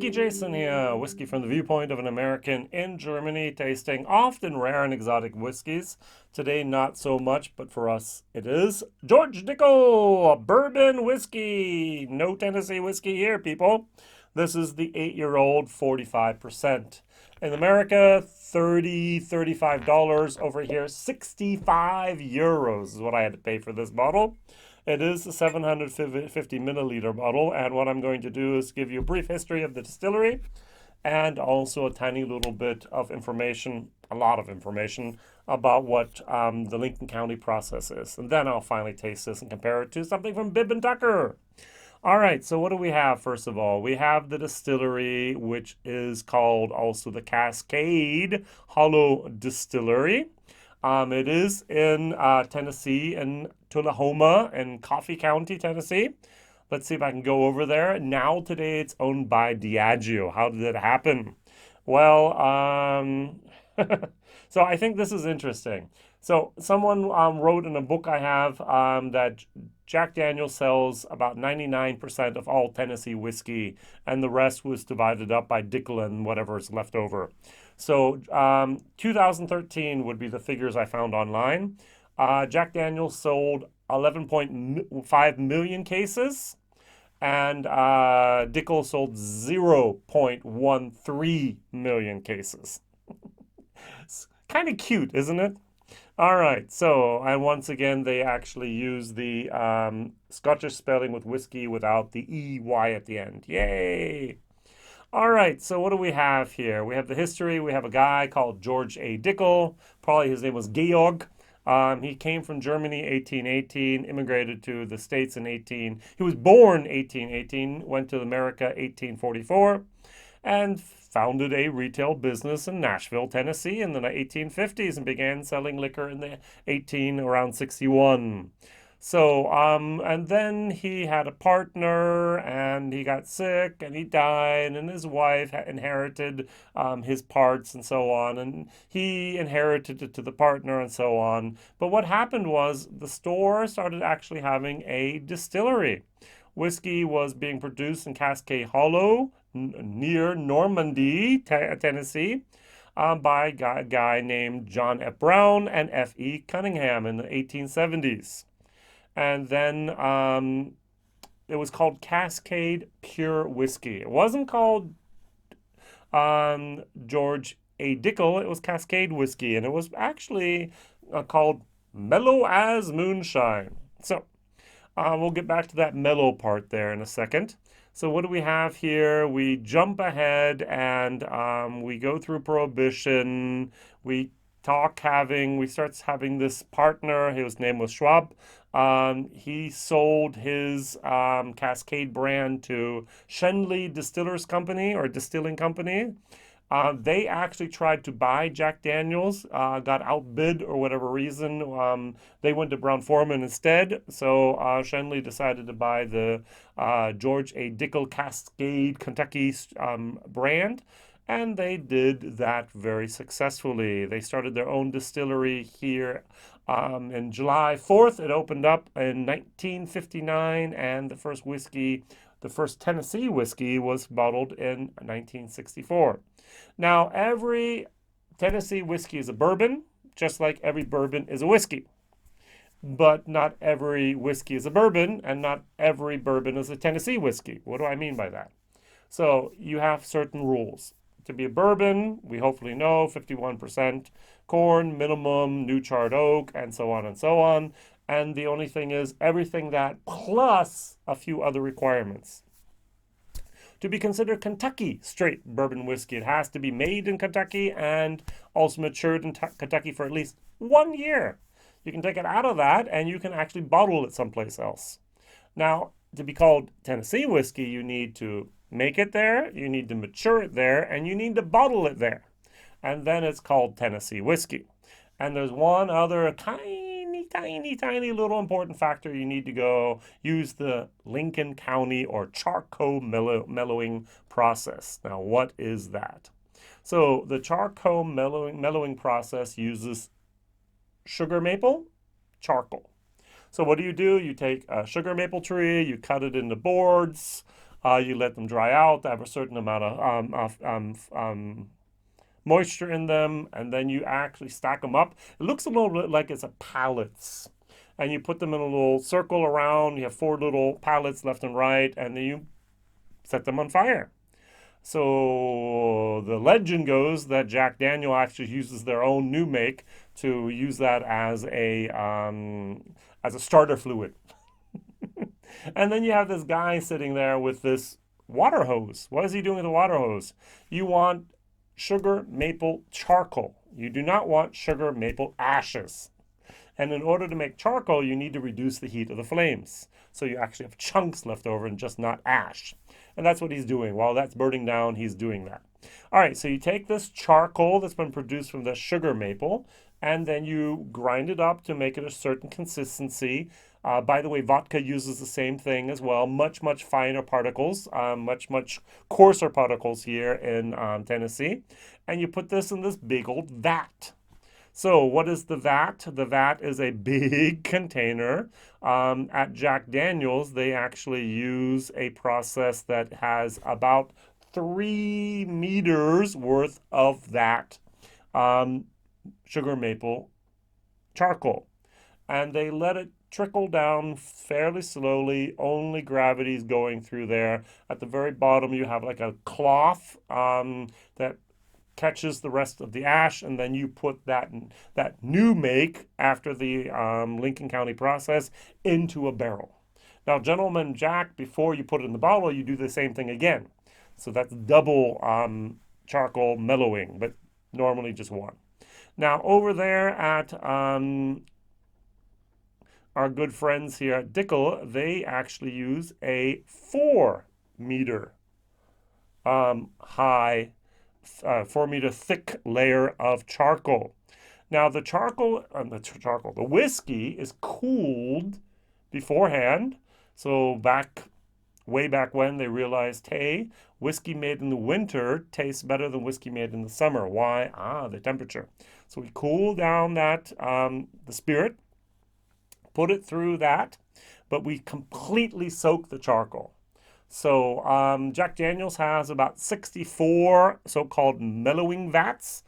WhiskyJason here, whiskey from the viewpoint of an American in Germany, tasting often rare and exotic whiskeys. Today, not so much, but for us, it is George Dickel, Bourbon Whiskey. No Tennessee whiskey here, people. This is the 8-year-old 45%. In America, $35. Over here, 65 euros is what I had to pay for this bottle. It is a 750 milliliter bottle, and what I'm going to do is give you a brief history of the distillery and also a tiny little bit of information, a lot of information, about what the Lincoln County process is. And then I'll finally taste this and compare it to something from Budmantucker. All right, so what do we have, first of all? We have the distillery, which is called also the Cascade Hollow Distillery. It is in Tennessee, in Tullahoma, in Coffee County, Tennessee. Let's see if I can go over there. Now, today, it's owned by Diageo. How did it happen? Well, so I think this is interesting. So someone wrote in a book I have that Jack Daniel's sells about 99% of all Tennessee whiskey, and the rest was divided up by Dickel and whatever is left over. So 2013 would be the figures I found online. Jack Daniel's sold 11.5 million cases, and Dickel sold 0.13 million cases. It's kind of cute, isn't it? All right, so, and once again, they actually use the Scottish spelling with whiskey without the EY at the end. Yay! All right, so what do we have here? We have the history. We have a guy called George A. Dickel. Probably his name was Georg. He came from Germany 1818, immigrated to the States in 18. He was born 1818, went to America 1844, and founded a retail business in Nashville, Tennessee in the 1850s and began selling liquor in the around 61. So, and then he had a partner and he got sick and he died, and his wife inherited his parts and so on, and he inherited it to the partner and so on. But what happened was the store started actually having a distillery. Whiskey was being produced in Cascade Hollow near Normandy, Tennessee, by a guy named John F. Brown and F.E. Cunningham in the 1870s. And then it was called Cascade Pure Whiskey. It wasn't called George A. Dickel. It was Cascade Whiskey, and it was actually called Mellow as Moonshine. So we'll get back to that mellow part there in a second. So what do we have here? We jump ahead and we go through Prohibition. We start having this partner. His name was Schwab. He sold his Cascade brand to Schenley Distillers Company or Distilling Company. They actually tried to buy Jack Daniel's, got outbid or whatever reason. They went to Brown-Forman instead. So Schenley decided to buy the George A. Dickel Cascade Kentucky brand. And they did that very successfully. They started their own distillery here in July 4th. It opened up in 1959, and the first Tennessee whiskey was bottled in 1964. Now, every Tennessee whiskey is a bourbon, just like every bourbon is a whiskey. But not every whiskey is a bourbon, and not every bourbon is a Tennessee whiskey. What do I mean by that? So you have certain rules. To be a bourbon, we hopefully know 51% corn, minimum, new charred oak, and so on and so on. And the only thing is everything that plus a few other requirements. To be considered Kentucky straight bourbon whiskey, it has to be made in Kentucky and also matured in Kentucky for at least 1 year. You can take it out of that and you can actually bottle it someplace else. Now, to be called Tennessee whiskey, you need to make it there, you need to mature it there, and you need to bottle it there. And then it's called Tennessee whiskey. And there's one other tiny little important factor. You need to go use the Lincoln County or charcoal mellowing process. Now, what is that? So the charcoal mellowing process uses sugar maple, charcoal. So what do? You take a sugar maple tree, you cut it into boards, You let them dry out, have a certain amount of moisture in them, and then you actually stack them up. It looks a little bit like it's a pallets. And you put them in a little circle around. You have 4 little pallets left and right, and then you set them on fire. So the legend goes that Jack Daniel actually uses their own new make to use that as a starter fluid. And then you have this guy sitting there with this water hose. What is he doing with the water hose? You want sugar maple charcoal. You do not want sugar maple ashes. And in order to make charcoal, you need to reduce the heat of the flames. So you actually have chunks left over and just not ash. And that's what he's doing. While that's burning down, he's doing that. All right, so you take this charcoal that's been produced from the sugar maple, and then you grind it up to make it a certain consistency. By the way, vodka uses the same thing as well. Much, much finer particles, much coarser particles here in Tennessee. And you put this in this big old vat. So what is the vat? The vat is a big container. At Jack Daniel's, they actually use a process that has about 3 meters worth of that sugar maple charcoal. And they let it trickle down fairly slowly. Only gravity is going through there. At the very bottom, you have like a cloth that catches the rest of the ash, and then you put that new make after the Lincoln County process into a barrel. Now, Gentleman Jack, before you put it in the bottle, you do the same thing again. So that's double charcoal mellowing, but normally just one. Now, over there at our good friends here at Dickel, they actually use a 4-meter high 4-meter thick layer of charcoal. Now the whiskey is cooled beforehand. So way back when they realized, hey, whiskey made in the winter tastes better than whiskey made in the summer. Why? The temperature. So we cool down that the spirit, put it through that, but we completely soak the charcoal. So Jack Daniel's has about 64 so-called mellowing vats.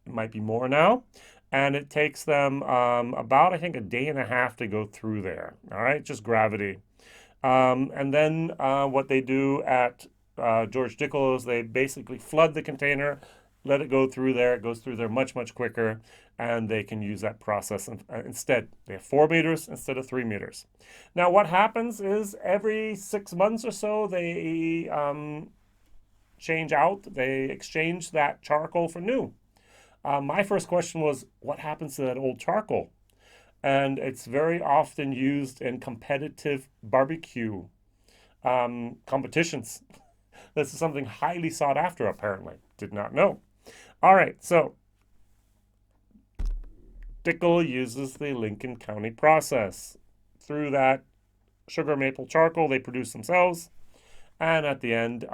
It might be more now. And it takes them about, I think, a day and a half to go through there. All right, just gravity. And then what they do at George Dickel is they basically flood the container, let it go through there. It goes through there much, much quicker, and they can use that process instead. They have 4 meters instead of 3 meters. Now, what happens is every 6 months or so, they change out. They exchange that charcoal for new. My first question was, what happens to that old charcoal? And it's very often used in competitive barbecue competitions. This is something highly sought after, apparently. Did not know. All right, so Dickel uses the Lincoln County process. Through that sugar maple charcoal they produce themselves, and at the end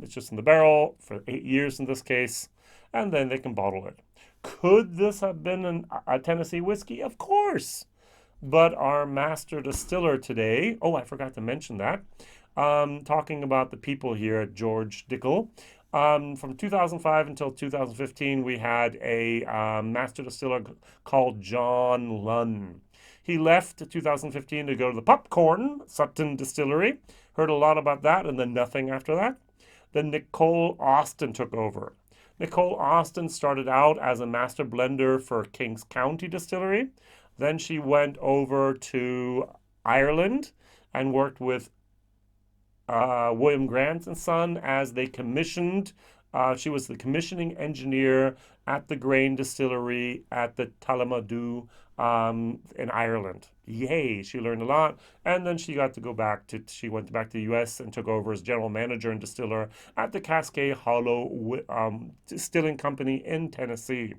it's just in the barrel for 8 years in this case, and then they can bottle it. Could this have been a Tennessee whiskey? Of course. But our master distiller today, I forgot to mention that, talking about the people here at George Dickel, from 2005 until 2015, we had a master distiller called John Lunn. He left in 2015 to go to the Popcorn Sutton Distillery. Heard a lot about that, and then nothing after that. Then Nicole Austin took over. Nicole Austin started out as a master blender for Kings County Distillery. Then she went over to Ireland and worked with William Grant and Son as they commissioned. She was the commissioning engineer at the grain distillery at the Talamadu in Ireland. Yay, she learned a lot. And then she went back to the US and took over as general manager and distiller at the Cascade Hollow Distilling Company in Tennessee.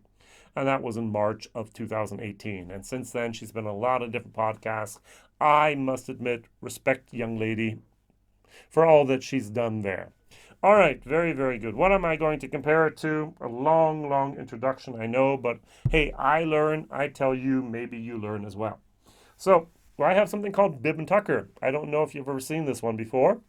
And that was in March of 2018. And since then, she's been on a lot of different podcasts. I must admit, respect the young lady for all that she's done there. All right, very, very good. What am I going to compare it to? A long, long introduction, I know, but hey, I learn, I tell you, maybe you learn as well. So, I have something called Budmantucker. I don't know if you've ever seen this one before.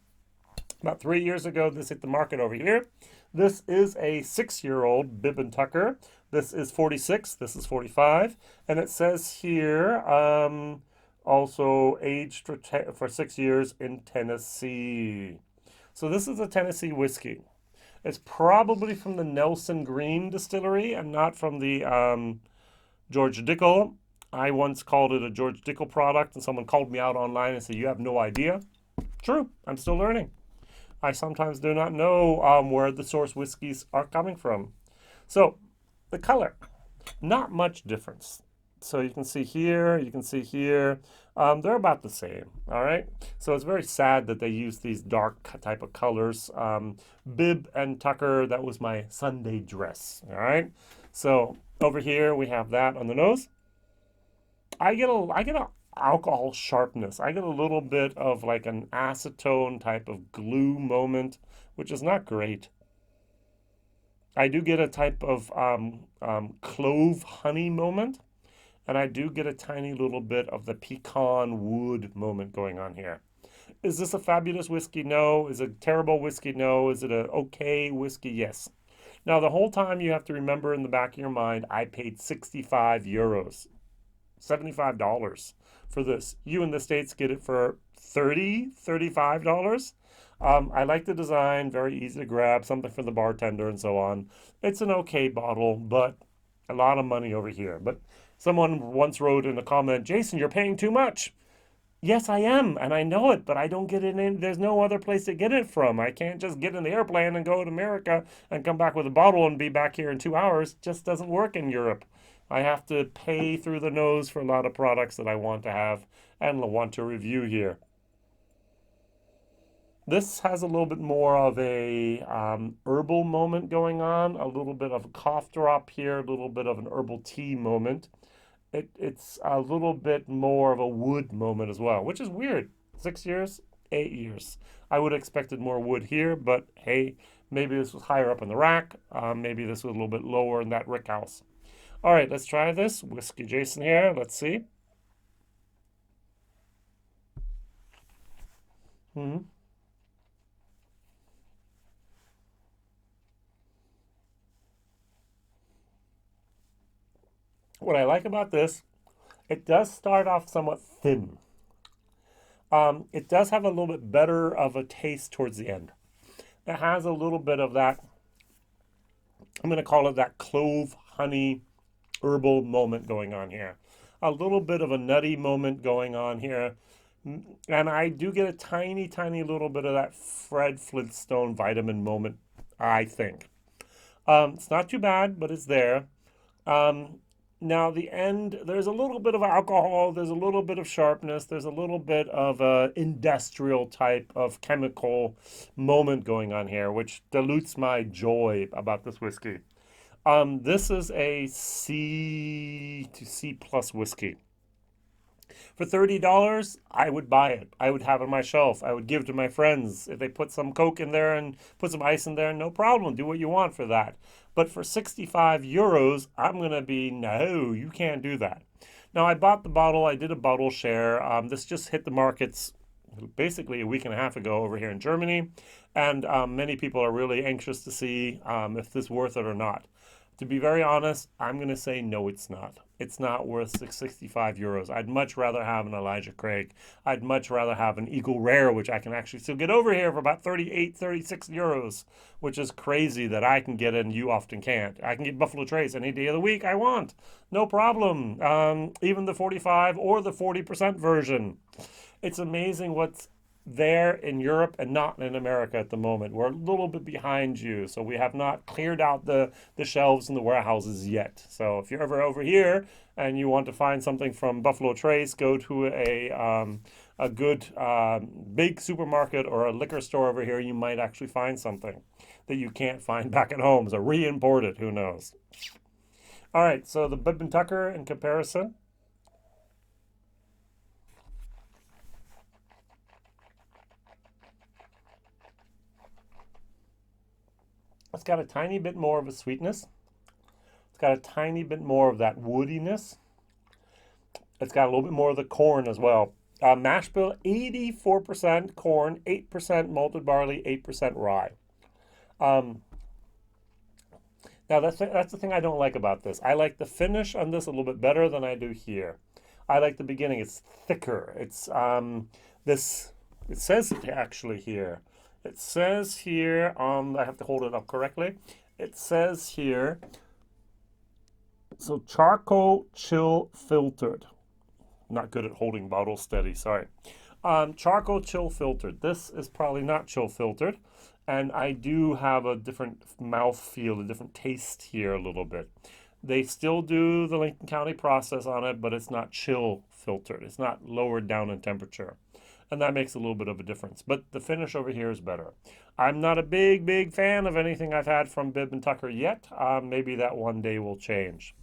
About 3 years ago, this hit the market over here. This is a 6-year-old Budmantucker. This is 46, this is 45. And it says here, also aged for 6 years in Tennessee. So this is a Tennessee whiskey. It's probably from the Nelson Green Distillery and not from the George Dickel. I once called it a George Dickel product, and someone called me out online and said, "You have no idea." True, I'm still learning. I sometimes do not know where the source whiskeys are coming from. So, the color, not much difference. So you can see here, you can see here, they're about the same, all right? So it's very sad that they use these dark type of colors. Bib and Tucker, that was my Sunday dress, all right? So over here we have that on the nose. I get a alcohol sharpness. I get a little bit of like an acetone type of glue moment, which is not great. I do get a type of clove honey moment, and I do get a tiny little bit of the pecan wood moment going on here. Is this a fabulous whiskey? No. Is it a terrible whiskey? No. Is it an okay whiskey? Yes. Now, the whole time you have to remember in the back of your mind, I paid 65 euros. $75 for this. You in the States get it for $35. I like the design, very easy to grab, something for the bartender and so on. It's an okay bottle, but a lot of money over here. But someone once wrote in a comment, "Jason, you're paying too much." Yes, I am, and I know it, but I don't get it in. There's no other place to get it from. I can't just get in the airplane and go to America and come back with a bottle and be back here in 2 hours. It just doesn't work in Europe. I have to pay through the nose for a lot of products that I want to have and want to review here. This has a little bit more of a herbal moment going on, a little bit of a cough drop here, a little bit of an herbal tea moment. It's a little bit more of a wood moment as well, which is weird. 6 years, 8 years. I would have expected more wood here, but hey, maybe this was higher up in the rack. Maybe this was a little bit lower in that rick house. All right, let's try this. WhiskyJason here. Let's see. Hmm. What I like about this, it does start off somewhat thin. It does have a little bit better of a taste towards the end. It has a little bit of that, I'm going to call it that clove honey herbal moment going on here. A little bit of a nutty moment going on here. And I do get a tiny, tiny little bit of that Fred Flintstone vitamin moment, I think. It's not too bad, but it's there. Now, the end, there's a little bit of alcohol, there's a little bit of sharpness, there's a little bit of a industrial type of chemical moment going on here, which dilutes my joy about this whiskey. This is a C to C plus whiskey. For $30, I would buy it. I would have it on my shelf. I would give it to my friends. If they put some Coke in there and put some ice in there, no problem. Do what you want for that. But for 65 euros, I'm going to be, no, you can't do that. Now, I bought the bottle. I did a bottle share. This just hit the markets basically a week and a half ago over here in Germany. And many people are really anxious to see if this is worth it or not. To be very honest, I'm going to say no, it's not. It's not worth 65 euros. I'd much rather have an Elijah Craig. I'd much rather have an Eagle Rare, which I can actually still get over here for about 38, 36 euros, which is crazy that I can get it and you often can't. I can get Buffalo Trace any day of the week I want. No problem. Even the 45 or the 40% version. It's amazing what's there in Europe and not in America at the moment. We're a little bit behind you, so we have not cleared out the shelves in the warehouses yet. So if you're ever over here and you want to find something from Buffalo Trace, go to a good big supermarket or a liquor store over here. You might actually find something that you can't find back at home. So re-import it, who knows. All right, so the Budmantucker in comparison. It's got a tiny bit more of a sweetness. It's got a tiny bit more of that woodiness. It's got a little bit more of the corn as well. Mash bill, 84% corn, 8% malted barley, 8% rye. Um, Now that's the thing I don't like about this. I like the finish on this a little bit better than I do here. I like the beginning. It's thicker. It's this. It says it actually here. It says here. I have to hold it up correctly. It says here. So charcoal chill filtered. Not good at holding bottles steady. Sorry. Charcoal chill filtered. This is probably not chill filtered. And I do have a different mouth feel, a different taste here a little bit. They still do the Lincoln County process on it, but it's not chill filtered. It's not lowered down in temperature. And that makes a little bit of a difference. But the finish over here is better. I'm not a big fan of anything I've had from Budmantucker yet. Maybe that one day will change.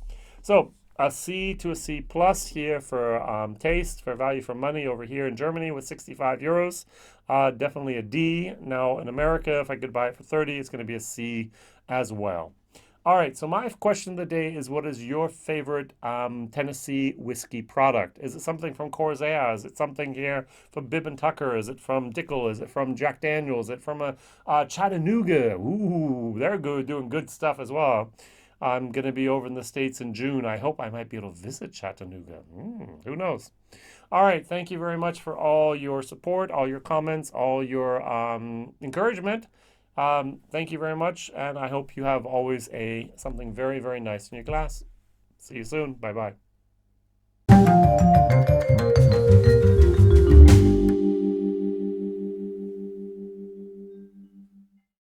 So a C to a C plus here for taste, for value for money over here in Germany with 65 euros. Definitely a D. Now in America, if I could buy it for 30, it's going to be a C as well. All right, so my question of the day is, what is your favorite Tennessee whiskey product? Is it something from Corsair? Is it something here from Budmantucker? Is it from Dickel? Is it from Jack Daniels? Is it from Chattanooga? Ooh, they're good, doing good stuff as well. I'm going to be over in the States in June. I hope I might be able to visit Chattanooga. Who knows? All right. Thank you very much for all your support, all your comments, all your encouragement. Thank you very much. And I hope you have always something very, very nice in your glass. See you soon. Bye-bye.